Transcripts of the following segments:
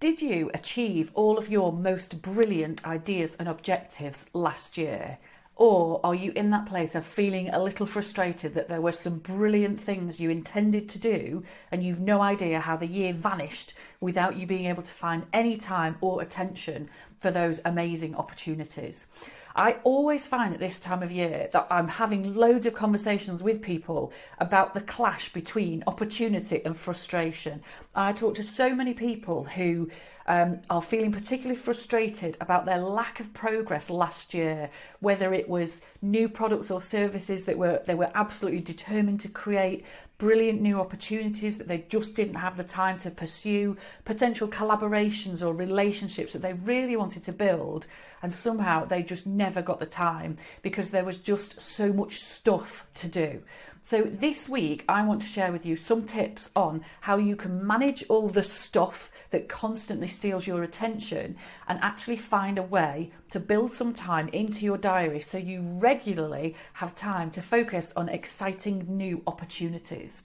Did you achieve all of your most brilliant ideas and objectives last year? Or are you in that place of feeling a little frustrated that there were some brilliant things you intended to do and you've no idea how the year vanished without you being able to find any time or attention for those amazing opportunities? I always find at this time of year that I'm having loads of conversations with people about the clash between opportunity and frustration. I talk to so many people who are feeling particularly frustrated about their lack of progress last year, whether it was new products or services that they were absolutely determined to create, brilliant new opportunities that they just didn't have the time to pursue, potential collaborations or relationships that they really wanted to build, and somehow they just never got the time because there was just so much stuff to do. So this week I want to share with you some tips on how you can manage all the stuff that constantly steals your attention and actually find a way to build some time into your diary so you regularly have time to focus on exciting new opportunities.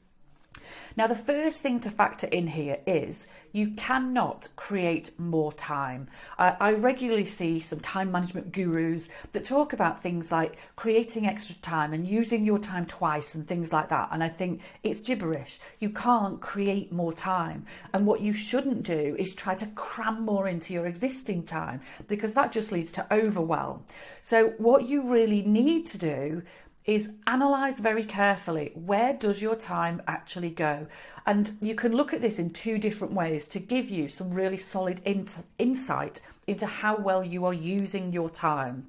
Now, the first thing to factor in here is you cannot create more time. I regularly see some time management gurus that talk about things like creating extra time and using your time twice and things like that. And I think it's gibberish. You can't create more time. And what you shouldn't do is try to cram more into your existing time, because that just leads to overwhelm. So what you really need to do is analyse very carefully, where does your time actually go? And you can look at this in two different ways to give you some really solid insight into how well you are using your time.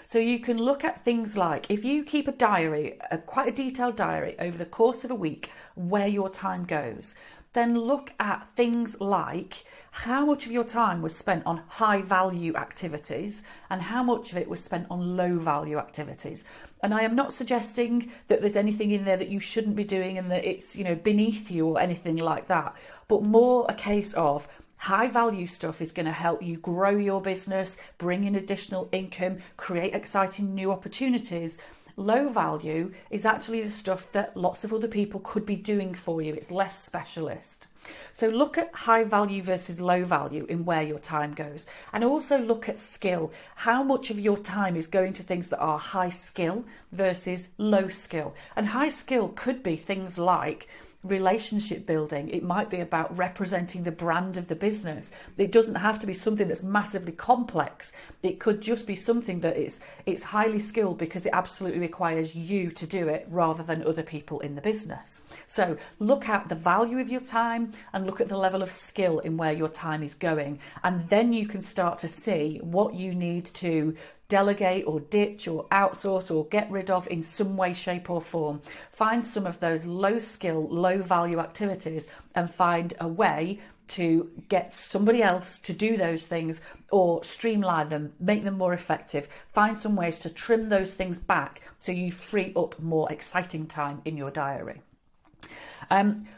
So you can look at things like, if you keep a diary, quite a detailed diary over the course of a week, where your time goes, then look at things like how much of your time was spent on high value activities and how much of it was spent on low value activities. And I am not suggesting that there's anything in there that you shouldn't be doing and that it's, beneath you or anything like that, but more a case of high value stuff is going to help you grow your business, bring in additional income, create exciting new opportunities. Low value is actually the stuff that lots of other people could be doing for you. It's less specialist. So look at high value versus low value in where your time goes. And also look at skill. How much of your time is going to things that are high skill versus low skill? And high skill could be things like relationship building. It might be about representing the brand of the business. It doesn't have to be something that's massively complex. It could just be something that it's highly skilled because it absolutely requires you to do it rather than other people in the business. So look at the value of your time and look at the level of skill in where your time is going, and then you can start to see what you need to delegate or ditch or outsource or get rid of in some way, shape or form. Find some of those low skill, low value activities and find a way to get somebody else to do those things or streamline them, make them more effective. Find some ways to trim those things back so you free up more exciting time in your diary.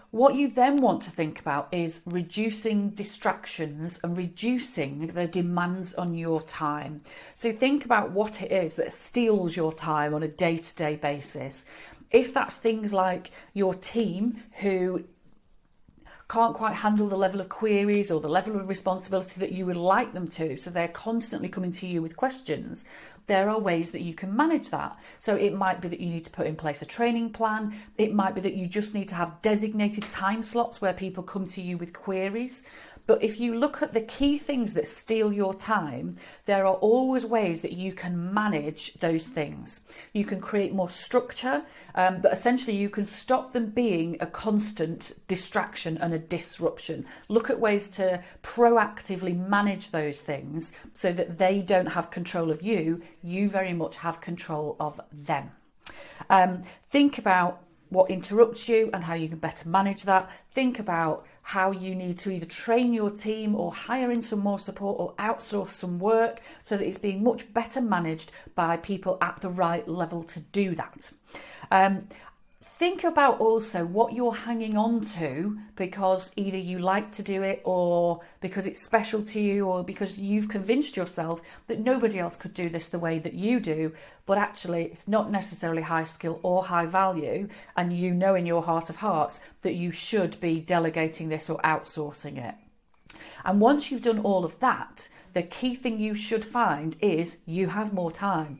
What you then want to think about is reducing distractions and reducing the demands on your time. So think about what it is that steals your time on a day-to-day basis. If that's things like your team who can't quite handle the level of queries or the level of responsibility that you would like them to, so they're constantly coming to you with questions, there are ways that you can manage that. So it might be that you need to put in place a training plan. It might be that you just need to have designated time slots where people come to you with queries. But if you look at the key things that steal your time, there are always ways that you can manage those things. You can create more structure, but essentially you can stop them being a constant distraction and a disruption. Look at ways to proactively manage those things so that they don't have control of you. You very much have control of them. Think about what interrupts you and how you can better manage that. Think about how you need to either train your team or hire in some more support or outsource some work so that it's being much better managed by people at the right level to do that. Think about also what you're hanging on to because either you like to do it or because it's special to you or because you've convinced yourself that nobody else could do this the way that you do, but actually it's not necessarily high skill or high value, and you know in your heart of hearts that you should be delegating this or outsourcing it. And once you've done all of that, the key thing you should find is you have more time.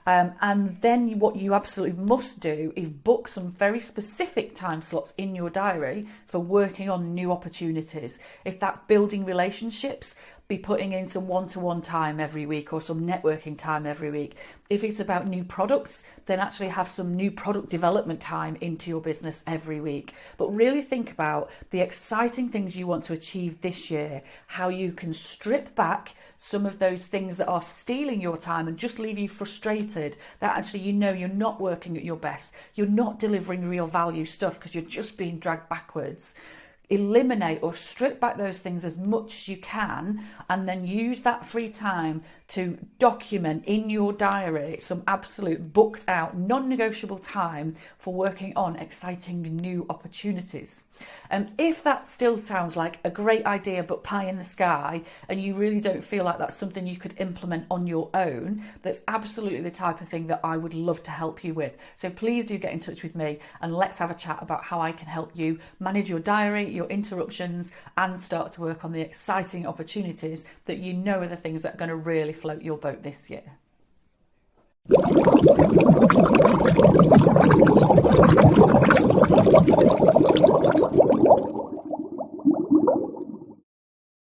And then what you absolutely must do is book some very specific time slots in your diary for working on new opportunities. If that's building relationships, be putting in some one-to-one time every week or some networking time every week. If it's about new products, then actually have some new product development time into your business every week. But really think about the exciting things you want to achieve this year, how you can strip back some of those things that are stealing your time and just leave you frustrated that actually you're not working at your best, you're not delivering real value stuff because you're just being dragged backwards. Eliminate or strip back those things as much as you can, and then use that free time to document in your diary some absolute booked out, non-negotiable time for working on exciting new opportunities. And if that still sounds like a great idea but pie in the sky, and you really don't feel like that's something you could implement on your own, that's absolutely the type of thing that I would love to help you with. So please do get in touch with me and let's have a chat about how I can help you manage your diary, your interruptions, and start to work on the exciting opportunities that you know are the things that are going to really float your boat this year.